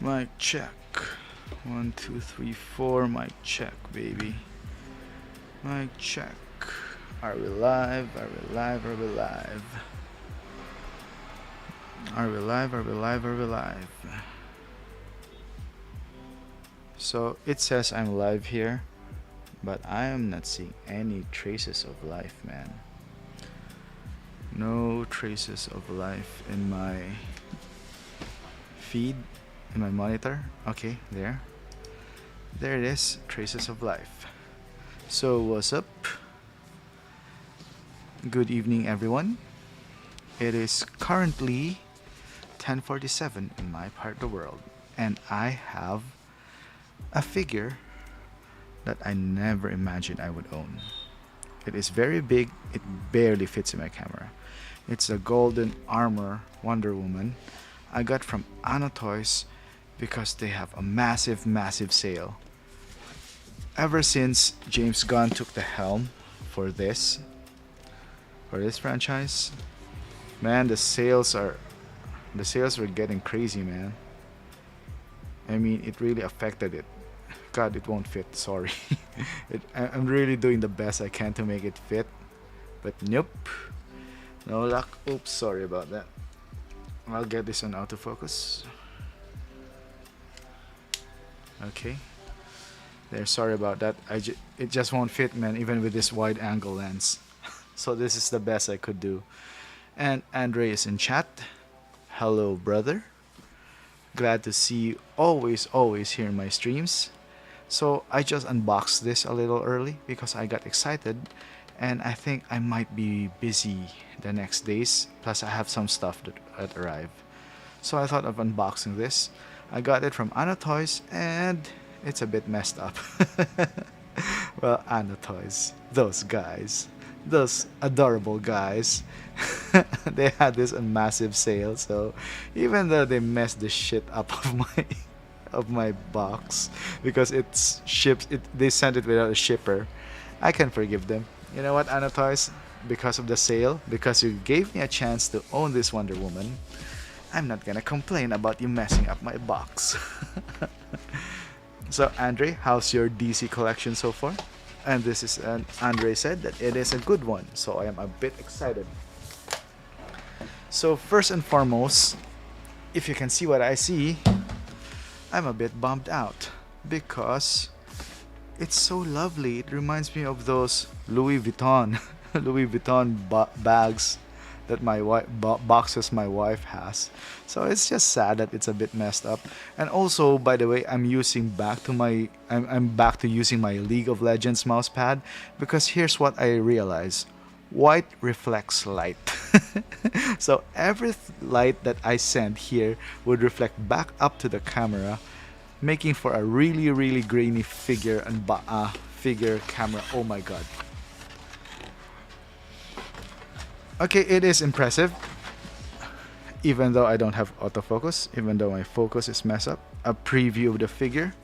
Mic check. 1, 2, 3, 4. Mic check, baby. Mic check. Are we live? Are we live? Are we live? Are we live? Are we live? Are we live? So it says I'm live here, but I am not seeing any traces of life, man. No traces of life in my feed, in my monitor. Okay, there. There it is, traces of life. So what's up? Good evening, everyone. It is currently 10:47 in my part of the world, and I have a figure that I never imagined I would own. It is very big, it barely fits in my camera. It's a golden armor Wonder Woman I got from Anna Toys because they have a massive sale. Ever since James Gunn took the helm for this franchise, man, the sales were getting crazy, man. I mean, it really affected it. God, it won't fit. Sorry. I'm really doing the best I can to make it fit, but nope, no luck. Oops, sorry about that. I'll get this on autofocus. Okay. There, sorry about that. It just won't fit, man, even with this wide angle lens. So this is the best I could do. And Andre is in chat. Hello, brother. Glad to see you always here in my streams. So I just unboxed this a little early because I got excited, and I think I might be busy the next days. Plus I have some stuff that arrived. So I thought of unboxing this. I got it from Anna Toys, and it's a bit messed up. Well, Anna Toys, those guys, those adorable guys, they had this on massive sale. So even though they messed the shit up of my box because it's shipped, they sent it without a shipper, I can forgive them. You know what, Anna Toys? Because of the sale, because you gave me a chance to own this Wonder Woman, I'm not gonna complain about you messing up my box. So, Andre, how's your DC collection so far? And this is Andre said that it is a good one, so I am a bit excited. So, first and foremost, if you can see what I see, I'm a bit bummed out because it's so lovely. It reminds me of those Louis Vuitton Louis Vuitton bags that my wife boxes my wife has. So it's just sad that it's a bit messed up. And also, by the way, I'm back to using my League of Legends mousepad because here's what I realized. White reflects light. So every light that I send here would reflect back up to the camera, making for a really grainy figure and figure camera. Oh my god. Okay, it is impressive. Even though I don't have autofocus, even though my focus is messed up. A preview of the figure.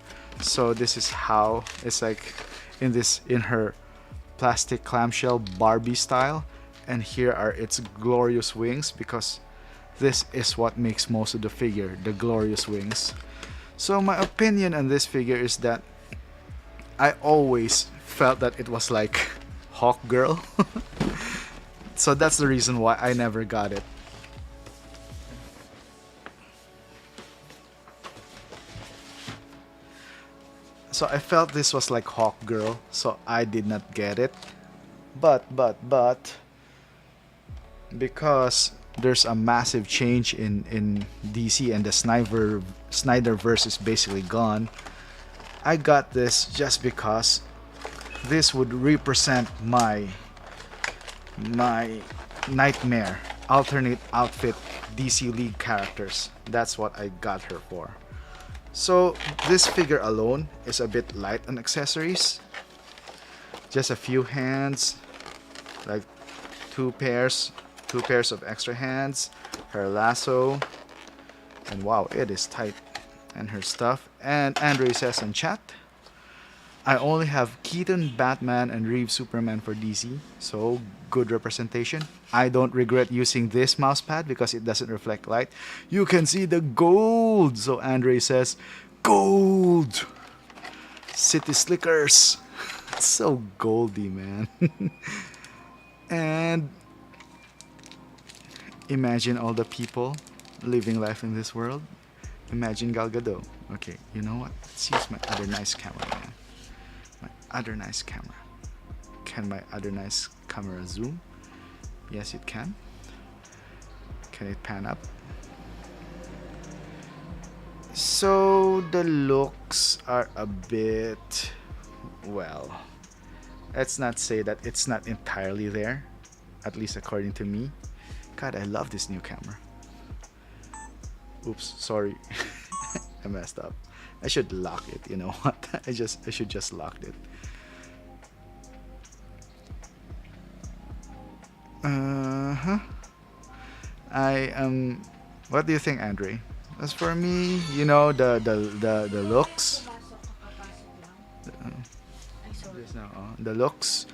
So this is how it's like in her plastic clamshell Barbie style, and here are its glorious wings because this is what makes most of the figure, the glorious wings. So my opinion on this figure is that I always felt that it was like Hawk Girl. So that's the reason why I never got it. So I felt this was like Hawk Girl, so I did not get it. But because there's a massive change in DC and the Snyderverse is basically gone, I got this just because this would represent my nightmare alternate outfit DC League characters. That's what I got her for. So this figure alone is a bit light on accessories. Just a few hands, like two pairs of extra hands, her lasso, and wow, it is tight. And her stuff. And Andre says in chat, I only have Keaton Batman and Reeves Superman for DC, so good representation. I don't regret using this mousepad because it doesn't reflect light. You can see the gold, so Andre says, gold! City Slickers! It's so goldy, man. And imagine all the people living life in this world. Imagine Gal Gadot. Okay, you know what? Let's use my other nice camera, man. My other nice camera. Can my other nice camera zoom? Yes, it can. Can it pan up? So the looks are a bit, well, let's not say that it's not entirely there, at least according to me. God, I love this new camera. Oops, sorry. I messed up. I should lock it, you know what? I should just lock it. Uh-huh. I am what do you think, Andre? As for me, you know, the looks, the looks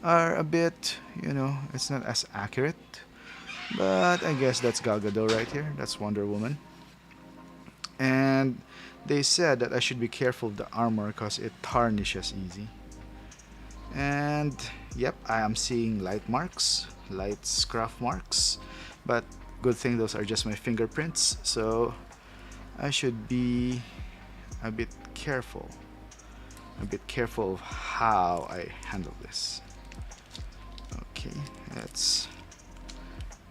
are a bit, you know, it's not as accurate. But I guess that's Gal Gadot right here. That's Wonder Woman. And they said that I should be careful of the armor because it tarnishes easy. And yep, I am seeing light marks, light scruff marks. But good thing those are just my fingerprints. So I should be a bit careful. A bit careful of how I handle this. Okay, let's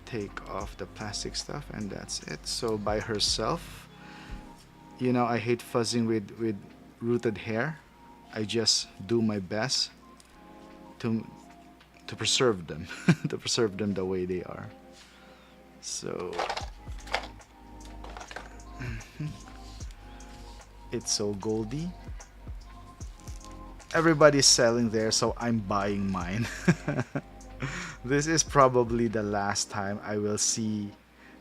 take off the plastic stuff, and that's it. So by herself, you know, I hate fuzzing with rooted hair. I just do my best to preserve them, to preserve them the way they are. So it's so goldy. Everybody's selling there, so I'm buying mine. This is probably the last time I will see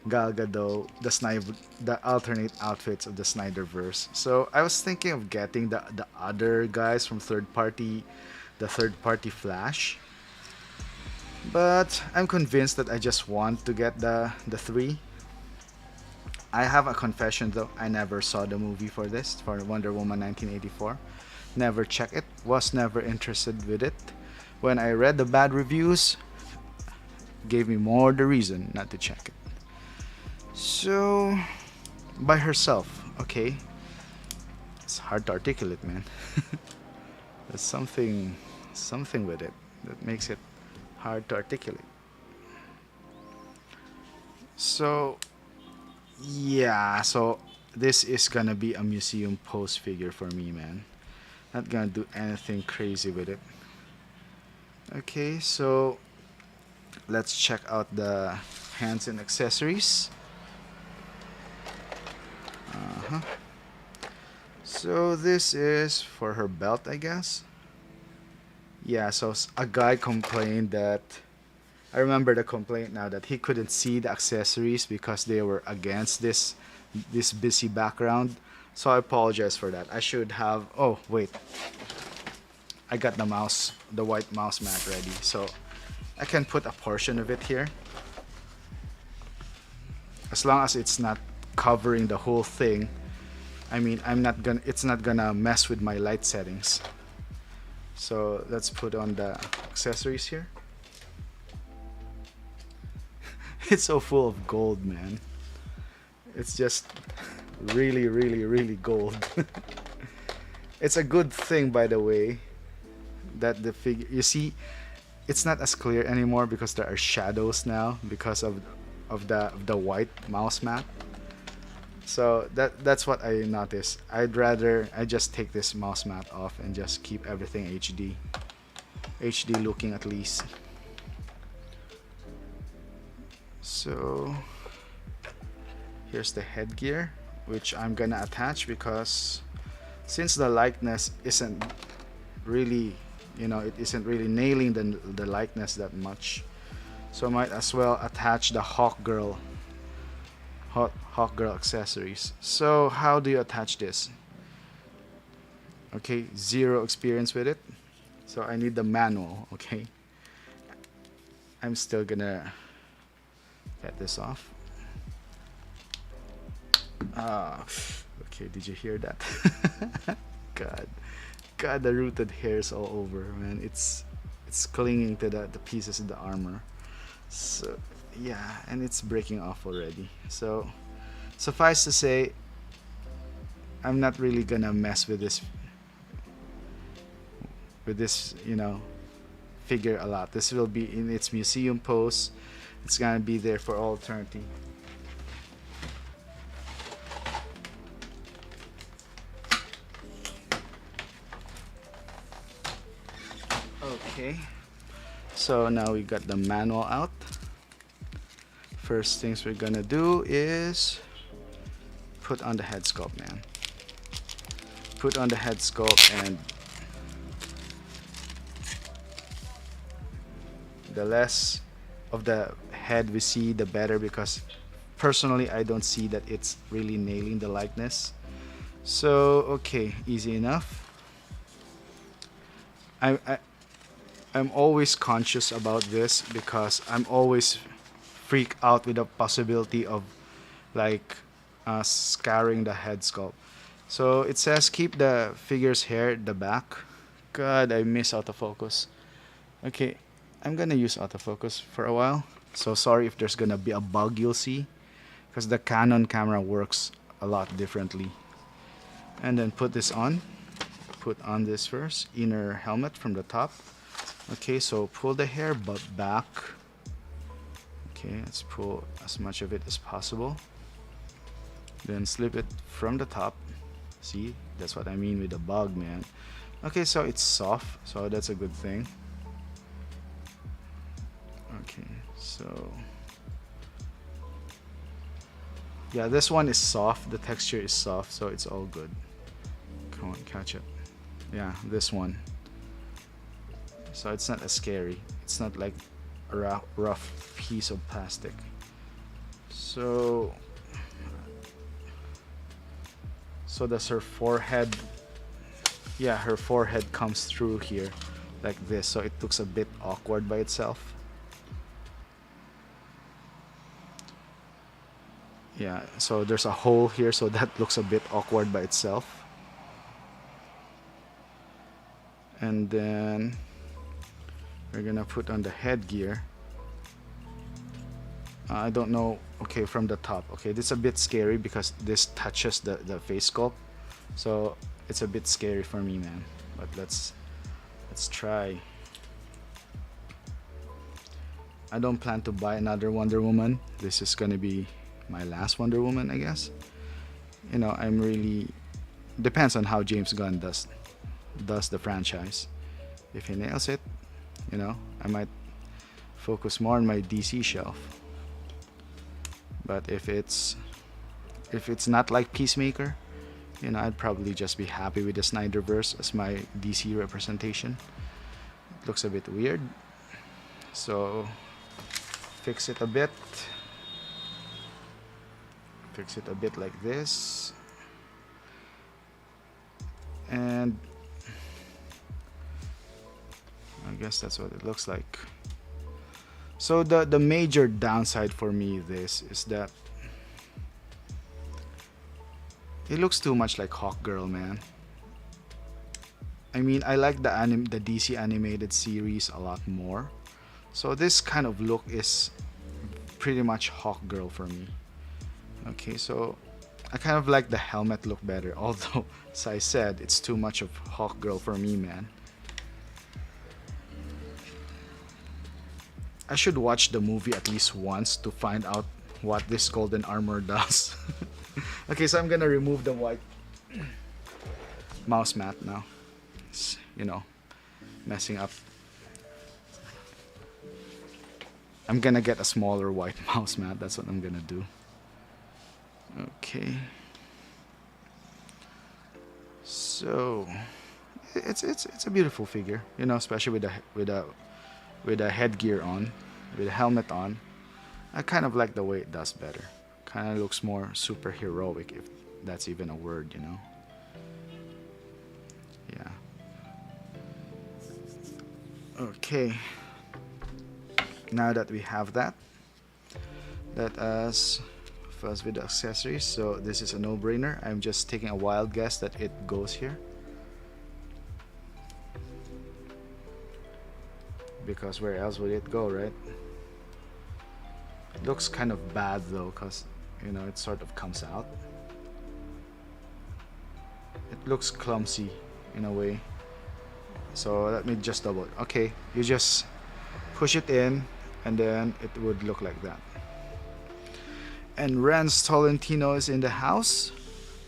Gal Gadot, the alternate outfits of the Snyderverse. So I was thinking of getting the other guys from the third party Flash. But I'm convinced that I just want to get the three. I have a confession though. I never saw the movie for this, for Wonder Woman 1984. Never checked it. Was never interested with it. When I read the bad reviews, gave me more the reason not to check it. So, by herself, okay. It's hard to articulate, man. There's something with it that makes it hard to articulate. So, yeah, so this is gonna be a museum pose figure for me, man. Not gonna do anything crazy with it. Okay, so let's check out the hands and accessories. Uh-huh. So this is for her belt, I guess. Yeah, so a guy complained that I remember the complaint now that he couldn't see the accessories because they were against this busy background. So I apologize for that. I should have. Oh wait, I got the white mouse mat ready, so I can put a portion of it here. As long as it's not covering the whole thing. I mean, it's not gonna mess with my light settings. So let's put on the accessories here. It's so full of gold, man. It's just really, really, really gold. It's a good thing, by the way, that the figure, you see, it's not as clear anymore because there are shadows now because of the white mouse mat. So that's what I noticed. I just take this mouse mat off and just keep everything HD looking at least. So here's the headgear, which I'm gonna attach because since the likeness isn't really, it isn't really nailing the likeness that much, so I might as well attach the Hawk Girl accessories. So how do you attach this? Okay, zero experience with it. So I need the manual, okay? I'm still gonna get this off. Ah, okay, did you hear that? God. God, the rooted hairs all over, man. It's clinging to the pieces of the armor. So yeah, and it's breaking off already. So suffice to say, I'm not really gonna mess with this, figure a lot. This will be in its museum pose. It's gonna be there for all eternity. Okay, so now we got the manual out. First things we're gonna do is put on the head sculpt, man. Put on the head sculpt, and the less of the head we see, the better, because personally I don't see that it's really nailing the likeness. So okay, easy enough. I, I I'm always conscious about this because I'm always freak out with the possibility of like scarring the head sculpt. So it says keep the figure's hair at the back. God, I miss autofocus. Okay, I'm gonna use autofocus for a while. So sorry if there's gonna be a bug you'll see, because the Canon camera works a lot differently. And then put this on. Put on this first inner helmet from the top. Okay, so pull the hair back. Okay, let's pull as much of it as possible. Then slip it from the top. See, that's what I mean with the bug, man. Okay, so it's soft, so that's a good thing. Okay, so yeah, this one is soft. The texture is soft, so it's all good. Come on, catch it. Yeah, this one. So it's not as scary. It's not like a rough piece of plastic. So does her forehead. Yeah, her forehead comes through here like this, so it looks a bit awkward by itself. Yeah, so there's a hole here, so that looks a bit awkward by itself. And then we're gonna put on the headgear. I don't know. Okay, from the top. Okay, this is a bit scary because this touches the face sculpt, so it's a bit scary for me, man. But let's try. I don't plan to buy another Wonder Woman. This is gonna be my last Wonder Woman, I guess. I'm really depends on how James Gunn does the franchise. If he nails it, I might focus more on my DC shelf. But if it's not like Peacemaker, I'd probably just be happy with the Snyderverse as my DC representation. It looks a bit weird, so fix it a bit. Fix it a bit like this, and I guess that's what it looks like. So the major downside for me this is that it looks too much like Hawkgirl, man. I mean, I like the DC animated series a lot more. So this kind of look is pretty much Hawkgirl for me. Okay, so I kind of like the helmet look better, although as I said, it's too much of Hawkgirl for me, man. I should watch the movie at least once to find out what this golden armor does. Okay, so I'm gonna remove the white mouse mat now. It's, messing up. I'm gonna get a smaller white mouse mat. That's what I'm gonna do. Okay. So it's a beautiful figure, especially with a headgear on, with a helmet on. I kind of like the way it does better. Kind of looks more superheroic, if that's even a word, Okay, now that we have that, let us first with the accessories. So this is a no-brainer. I'm just taking a wild guess that it goes here, because where else would it go, right? It looks kind of bad though, because it sort of comes out. It looks clumsy in a way. So let me just double. Okay, you just push it in, and then it would look like that. And Rance Tolentino is in the house.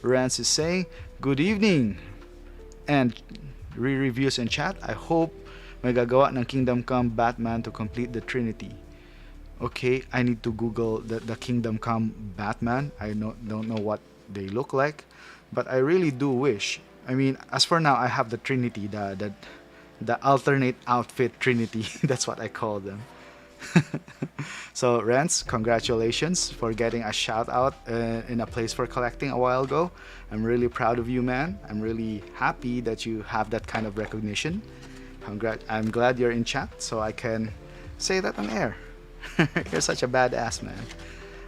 Rance is saying, "Good evening." And re-reviews in chat. I hope may gagawa ng Kingdom Come Batman to complete the Trinity. Okay, I need to Google the Kingdom Come Batman. I don't know what they look like, but I really do wish. I mean, as for now, I have the Trinity, the alternate outfit Trinity. That's what I call them. So, Rance, congratulations for getting a shout out in a place for collecting a while ago. I'm really proud of you, man. I'm really happy that you have that kind of recognition. I'm glad you're in chat, so I can say that on air. You're such a badass, man.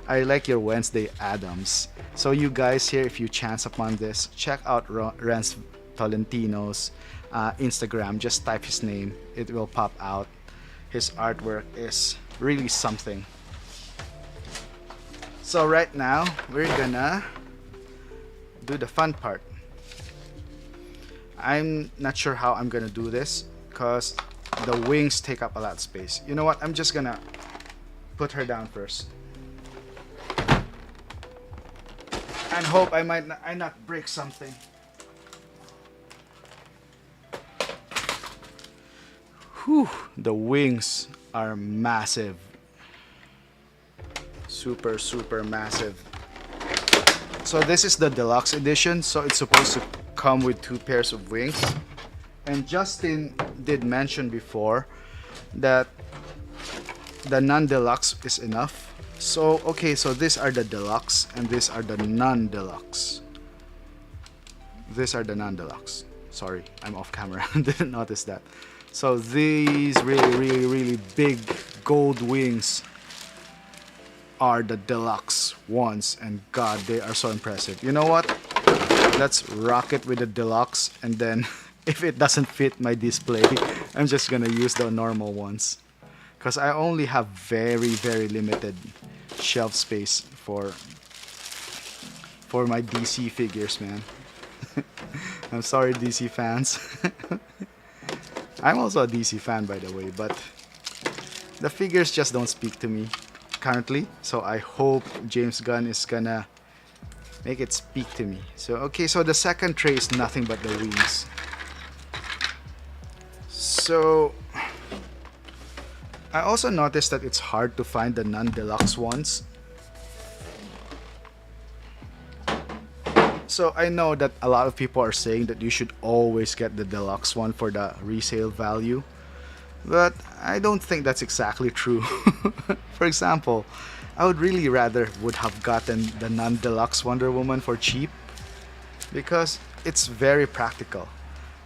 I like your Wednesday Adams. So you guys here, if you chance upon this, check out Rance Tolentino's Instagram. Just type his name, it will pop out. His artwork is really something. So right now, we're gonna do the fun part. I'm not sure how I'm gonna do this, because the wings take up a lot of space. You know what? I'm just gonna put her down first. And hope I not break something. Whew, the wings are massive. Super, super massive. So this is the deluxe edition, so it's supposed to come with 2 pairs of wings. And Justin did mention before that the non-deluxe is enough. So okay, so these are the deluxe and these are the non-deluxe. These are the non-deluxe. Sorry, I'm off camera. Didn't notice that. So these really big gold wings are the deluxe ones, and god, they are so impressive. You know what? Let's rock it with the deluxe, and then if it doesn't fit my display, I'm just gonna use the normal ones, because I only have very limited shelf space for my DC figures, man. I'm sorry, DC fans. I'm also a DC fan, by the way, but the figures just don't speak to me currently, so I hope James Gunn is gonna make it speak to me. So okay, so the second tray is nothing but the wings. So I also noticed that it's hard to find the non-deluxe ones. So I know that a lot of people are saying that you should always get the deluxe one for the resale value, but I don't think that's exactly true. For example, I would really rather would have gotten the non-deluxe Wonder Woman for cheap, because it's very practical.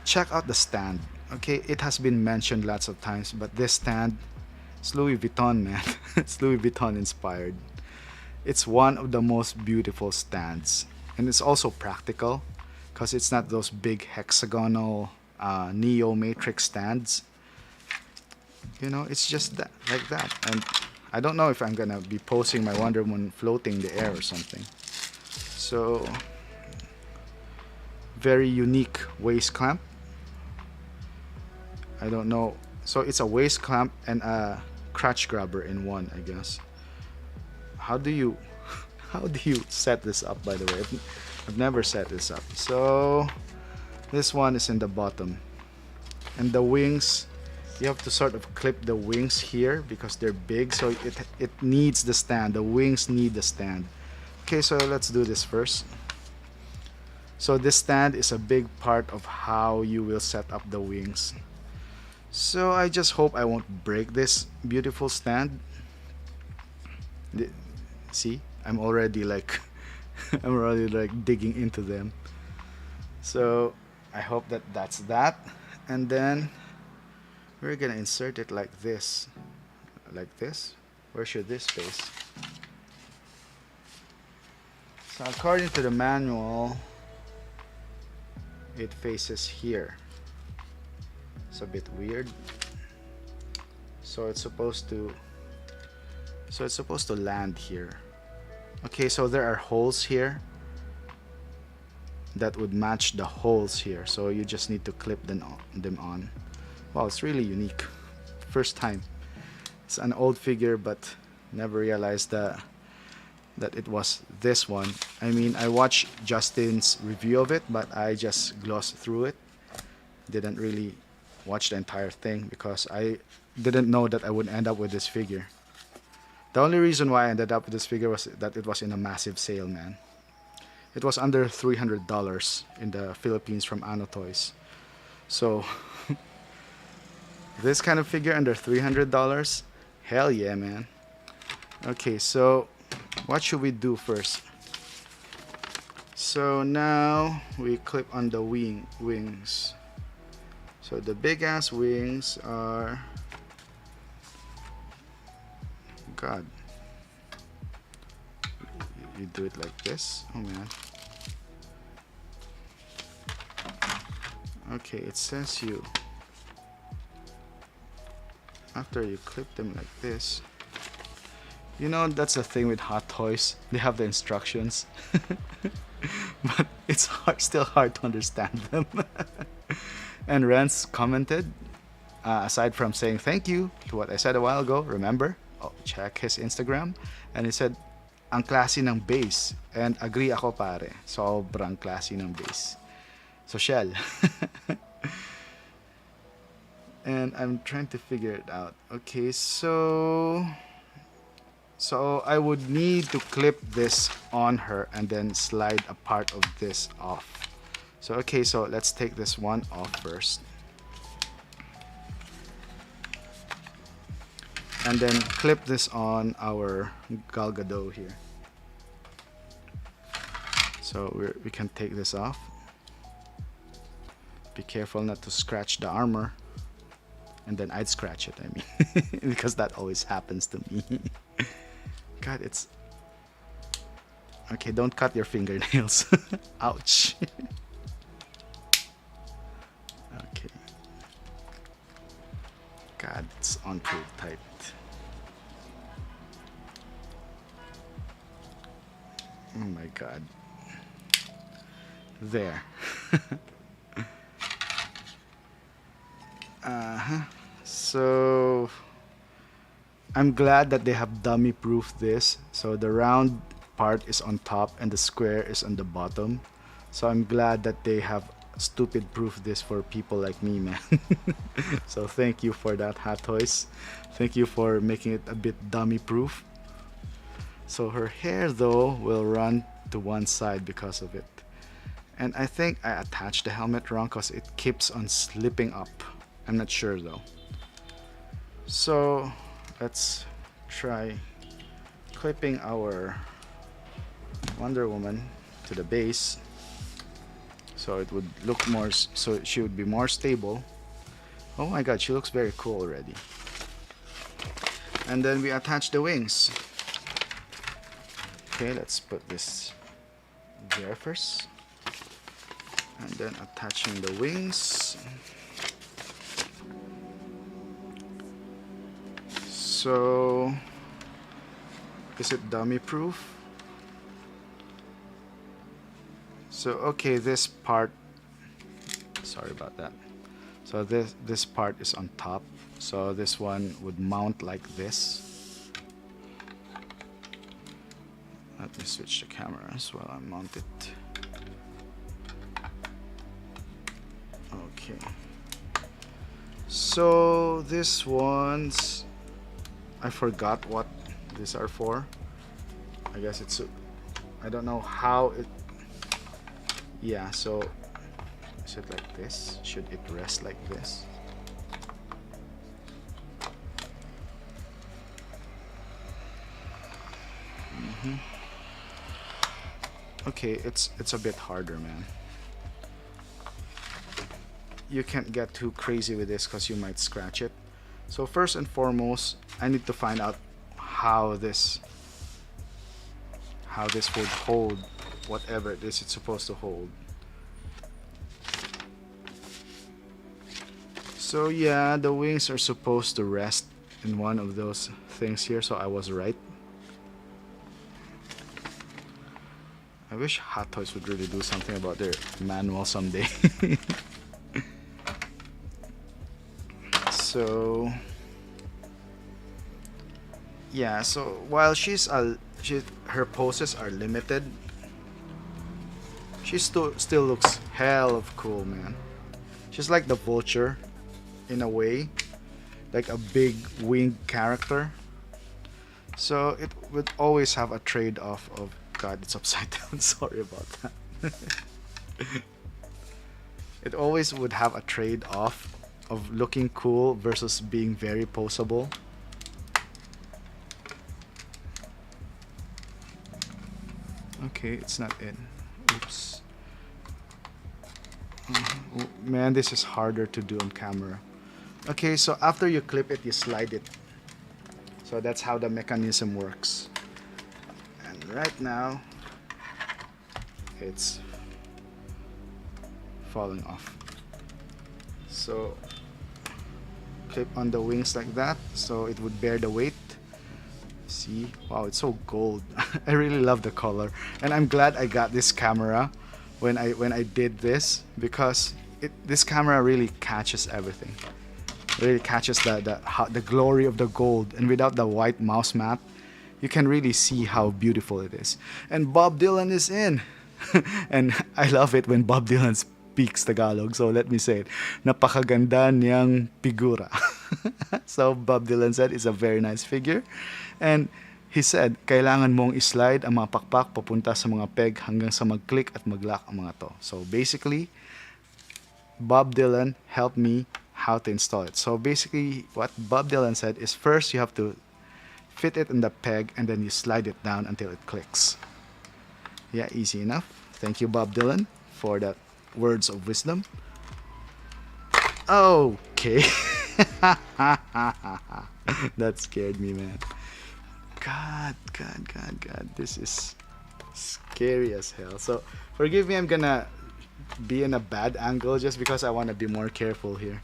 Check out the stand. Okay, it has been mentioned lots of times, but this stand, it's Louis Vuitton, man. It's Louis Vuitton inspired. It's one of the most beautiful stands. And it's also practical, because it's not those big hexagonal Neo Matrix stands. It's just that, like that. And I don't know if I'm gonna be posing my Wonder Woman floating in the air or something. So, very unique waist clamp. I don't know. So it's a waist clamp and a crotch grabber in one, I guess. How do you set this up, by the way? I've never set this up. So this one is in the bottom, and the wings, you have to sort of clip the wings here because they're big, so it needs the stand. The wings need the stand. Okay, so let's do this first. So this stand is a big part of how you will set up the wings. So I just hope I won't break this beautiful stand. See, I'm already like digging into them. So I hope that's that. And then We're gonna insert it like this. Like this. Where should this face? So according to the manual, it faces here. It's a bit weird. So it's supposed to land here. Okay, so there are holes here that would match the holes here. So you just need to clip them on. Wow, it's really unique. First time. It's an old figure, but never realized that it was this one. I mean, I watched Justin's review of it, but I just glossed through it. Didn't really watch the entire thing because I didn't know that I would end up with this figure. The only reason why I ended up with this figure was that it was in a massive sale, man. It was under $300 in the Philippines from Ano Toys. So this kind of figure under $300? Hell yeah, man. Okay, so what should we do first? So now we clip on the wings. So the big ass wings are, God, you do it like this. Oh man. Okay, it says you, after you clip them like this, you know, that's the thing with Hot Toys, they have the instructions but it's still hard to understand them. And Rance commented, aside from saying thank you to what I said a while ago, remember, check his Instagram, and he said, ang klase ng base, and agree ako pare, sobrang klase ng base. So Shell. And I'm trying to figure it out. Okay, so I would need to clip this on her and then slide a part of this off. So okay, so let's take this one off first. And then clip this on our Gal Gadot here. So we can take this off. Be careful not to scratch the armor. And then I'd scratch it, I mean, because that always happens to me. God, it's... Okay, don't cut your fingernails. Ouch. Okay. God, it's on too tight. Oh my God. There. So I'm glad that they have dummy proof this. So the round part is on top and the square is on the bottom. So I'm glad that they have stupid proof this for people like me, man. So thank you for that, Hot Toys. Thank you for making it a bit dummy proof. So her hair though will run to one side because of it. And I think I attached the helmet wrong because it keeps on slipping up. I'm not sure though. So let's try clipping our Wonder Woman to the base so it would look more, so she would be more stable. Oh my God, she looks very cool already. And then we attach the wings. Okay, let's put this there first. And then attaching the wings. So, is it dummy proof? So, okay, this part, sorry about that. So this part is on top. So this one would mount like this. Let me switch the cameras while I mount it. Okay. So this one's, I forgot what these are for. I guess it's, I don't know how it, yeah, so is it like this? Should it rest like this? Okay, it's a bit harder, man. you can't get too crazy with this because you might scratch it. So first and foremost, I need to find out how this would hold whatever it is it's supposed to hold. So yeah, the wings are supposed to rest in one of those things here, so I was right. I wish Hot Toys would really do something about their manual someday. So yeah, so while her poses are limited, she still looks hell of cool, man. She's like the Vulture in a way, like a big winged character. So it would always have a trade-off of, God, it's upside down. Sorry about that. It always would have a trade-off of looking cool versus being very poseable. Okay, it's not in. Oops. Oh, man, this is harder to do on camera. Okay, so after you clip it, you slide it. So that's how the mechanism works. And right now, it's falling off. So clip on the wings like that, so it would bear the weight. See, wow, it's so gold. I really love the color, and I'm glad I got this camera when I did this, because this camera really catches everything. Really catches the glory of the gold, and without the white mouse mat, you can really see how beautiful it is. And Bob Dylan is in, and I love it when Bob Dylan speaks Tagalog. So let me say it, napakaganda niyang figura. So Bob Dylan said it's a very nice figure, and he said kailangan mong i-slide ang mga pakpak papunta sa mga peg hanggang sa mag-click at mag-lock ang mga to. So basically, Bob Dylan helped me how to install it. So basically, what Bob Dylan said is first you have to fit it in the peg and then you slide it down until it clicks. Yeah, easy enough. Thank you, Bob Dylan, for that words of wisdom. Okay. That scared me, man. God, this is scary as hell. So forgive me, I'm gonna be in a bad angle just because I want to be more careful here.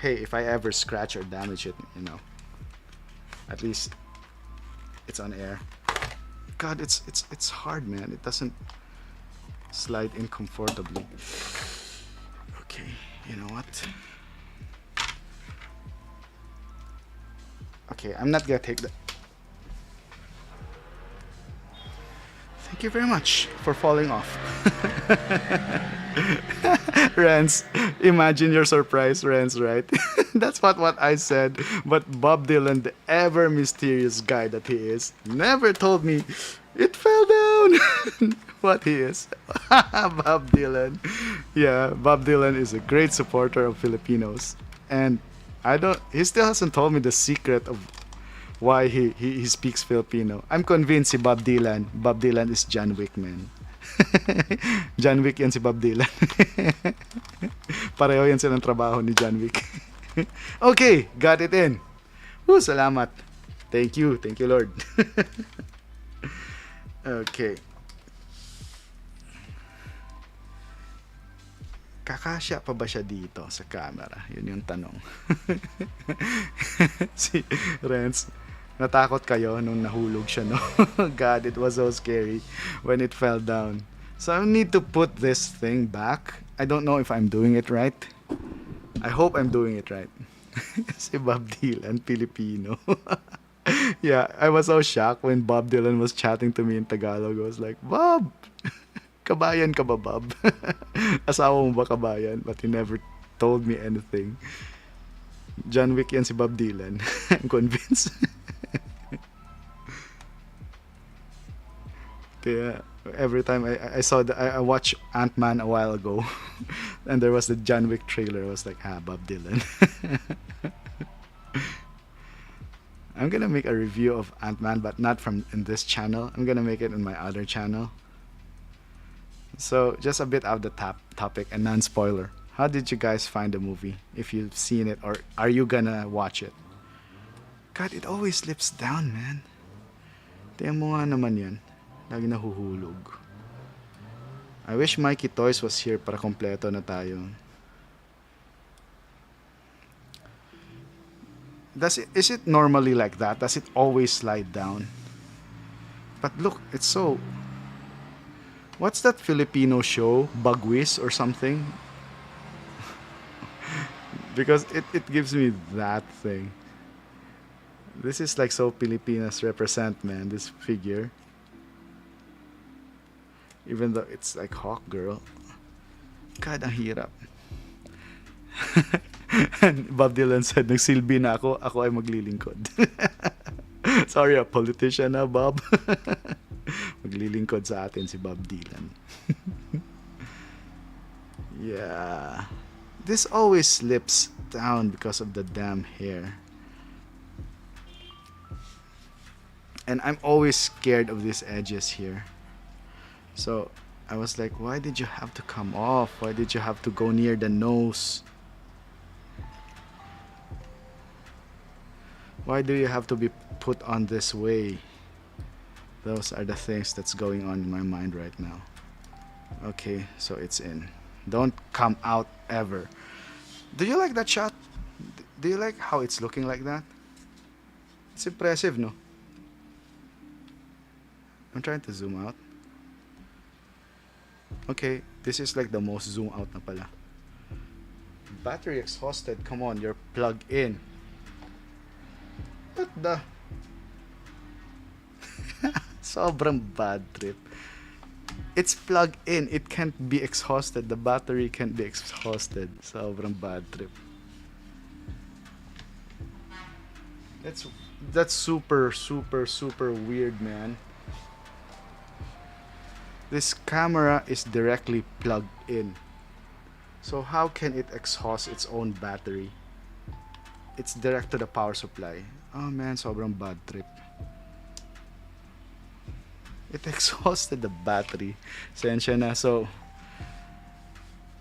Hey, if I ever scratch or damage it, at least it's on air. God, it's hard, man. It doesn't slide in comfortably. Okay, you know what? Okay, I'm not gonna take that. Thank you very much for falling off. Renz, imagine your surprise, Renz, right? That's what I said. But Bob Dylan, the ever mysterious guy that he is, never told me it fell down. What he is. Bob Dylan. Yeah, Bob Dylan is a great supporter of Filipinos. And he still hasn't told me the secret of why he speaks Filipino. I'm convinced si Bob Dylan. Bob Dylan is John Wick, man. John Wick yan si Bob Dylan. Pareho yan silang trabaho ni John Wick. Okay, got it in. Woo, salamat. Thank you, Lord. Okay. Kakasya pa ba siya dito sa camera? Yun yung tanong. Si Renz, natakot kayo nung nahulog siya, no? God, it was so scary when it fell down. So I need to put this thing back. I don't know if I'm doing it right. I hope I'm doing it right. Si Bob Dylan, Filipino. Yeah, I was so shocked when Bob Dylan was chatting to me in Tagalog. I was like, Bob! Kabayan ka ba, Bob? Asawa mo ba kabayan? But he never told me anything. John Wick yan si Bob Dylan. I'm convinced. Kaya every time I saw I watched Ant-Man a while ago, and there was the John Wick trailer. I was like, Bob Dylan. I'm gonna make a review of Ant-Man, but not in this channel. I'm gonna make it on my other channel. So just a bit of the topic and non-spoiler. How did you guys find the movie? If you've seen it or are you gonna watch it? God, it always slips down, man. Tingnan mo nga naman yan. Lagi nahuhulog. I wish Mikey Toys was here para kompleto na tayo. Is it normally like that? Does it always slide down? But look, it's so... What's that Filipino show? Bagwis or something? Because it gives me that thing. This is like so Filipinas represent, man, this figure. Even though it's like Hawk Girl. God, ang hirap. And Bob Dylan said, nagsilbi na ako ay maglilingkod. Sorry, a politician na, Bob. Maglilingkod sa atin si Bob Dylan. Yeah. This always slips down because of the damn hair. And I'm always scared of these edges here. So I was like, why did you have to come off? Why did you have to go near the nose? Why do you have to be put on this way? Those are the things that's going on in my mind right now. Okay, so it's in. Don't come out ever. Do you like that shot? Do you like how it's looking like that? It's impressive, no? I'm trying to zoom out. Okay, this is like the most zoom out na pala. Battery exhausted. Come on, you're plugged in. What the? Sobrang bad trip. It's plugged in. It can't be exhausted. The battery can't be exhausted. Sobrang bad trip. That's super weird, man. This camera is directly plugged in. So how can it exhaust its own battery? It's direct to the power supply. Oh man, sobrang bad trip. It exhausted the battery. Sensya na. So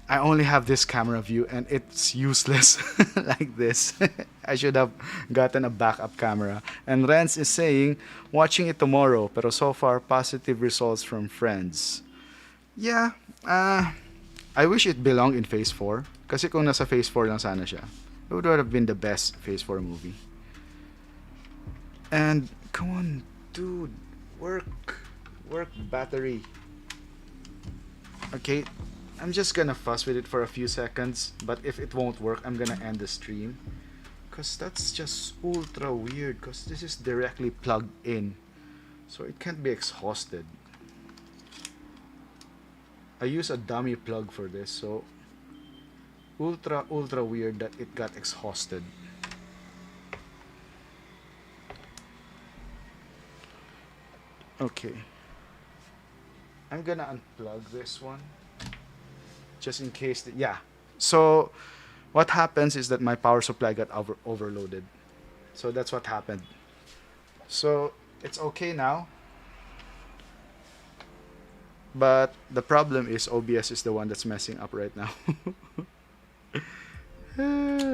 I only have this camera view and it's useless like this. I should have gotten a backup camera. And Renz is saying, watching it tomorrow, pero so far positive results from friends. Yeah, I wish it belonged in Phase 4. Kasi kung nasa Phase 4 lang sana siya, it would have been the best Phase 4 movie. And, come on, dude, work battery. Okay, I'm just gonna fuss with it for a few seconds, but if it won't work, I'm gonna end the stream. Cause that's just ultra weird, cause this is directly plugged in. So it can't be exhausted. I use a dummy plug for this, so ultra weird that it got exhausted. Okay. I'm gonna unplug this one. Just in case. Yeah. So what happens is that my power supply got overloaded. So that's what happened. So it's okay now. But the problem is OBS is the one that's messing up right now.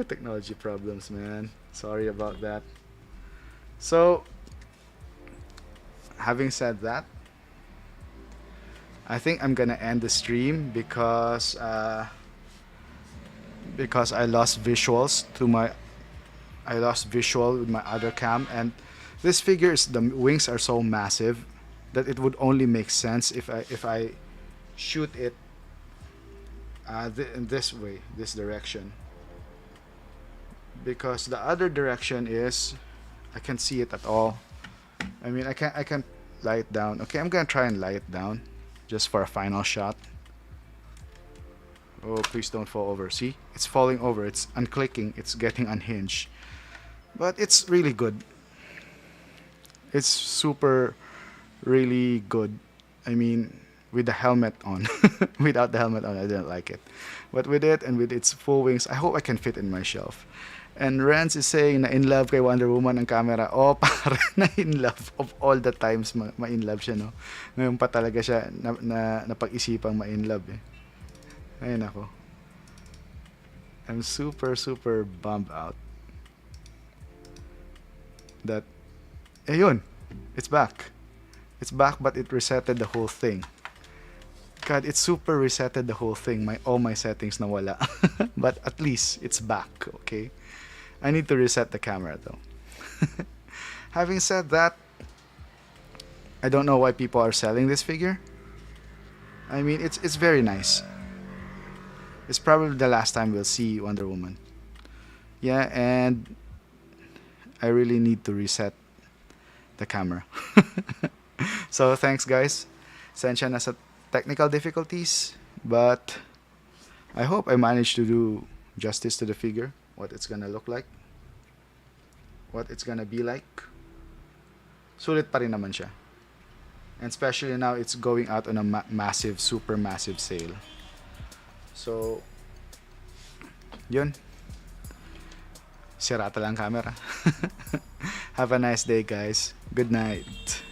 Technology problems, man. Sorry about that. So having said that, I think I'm gonna end the stream because I lost visuals I lost visual with my other cam, and this figure the wings are so massive that it would only make sense if I shoot it in this way, this direction, because the other direction is I can't see it at all. I mean, I can't lie it down. Okay, I'm gonna try and lie it down just for a final shot. Oh, please don't fall over. See? It's falling over. It's unclicking. It's getting unhinged. But it's really good. It's super really good. I mean, with the helmet on. Without the helmet on, I didn't like it. But with it and with its full wings, I hope I can fit in my shelf. And Renz is saying na in love kay Wonder Woman ang camera. Oh, pare, na in love of all the times ma-in love siya, no? Ngayon pa talaga siya napag-isipang ma-in love, eh. Ayun ako. I'm super, super bummed out that, ayun, it's back. It's back, but it resetted the whole thing. God, it super resetted the whole thing. All my settings nawala. But at least it's back, okay? I need to reset the camera though. Having said that, I don't know why people are selling this figure. I mean, it's very nice. It's probably the last time we'll see Wonder Woman. Yeah, and I really need to reset the camera. So thanks guys. Sensya na sa technical difficulties, but I hope I managed to do justice to the figure, what it's gonna look like, what it's gonna be like. Sulit pa rin naman siya. And especially now it's going out on a massive, super massive sale. So, yun. Sira lang camera. Have a nice day guys. Good night.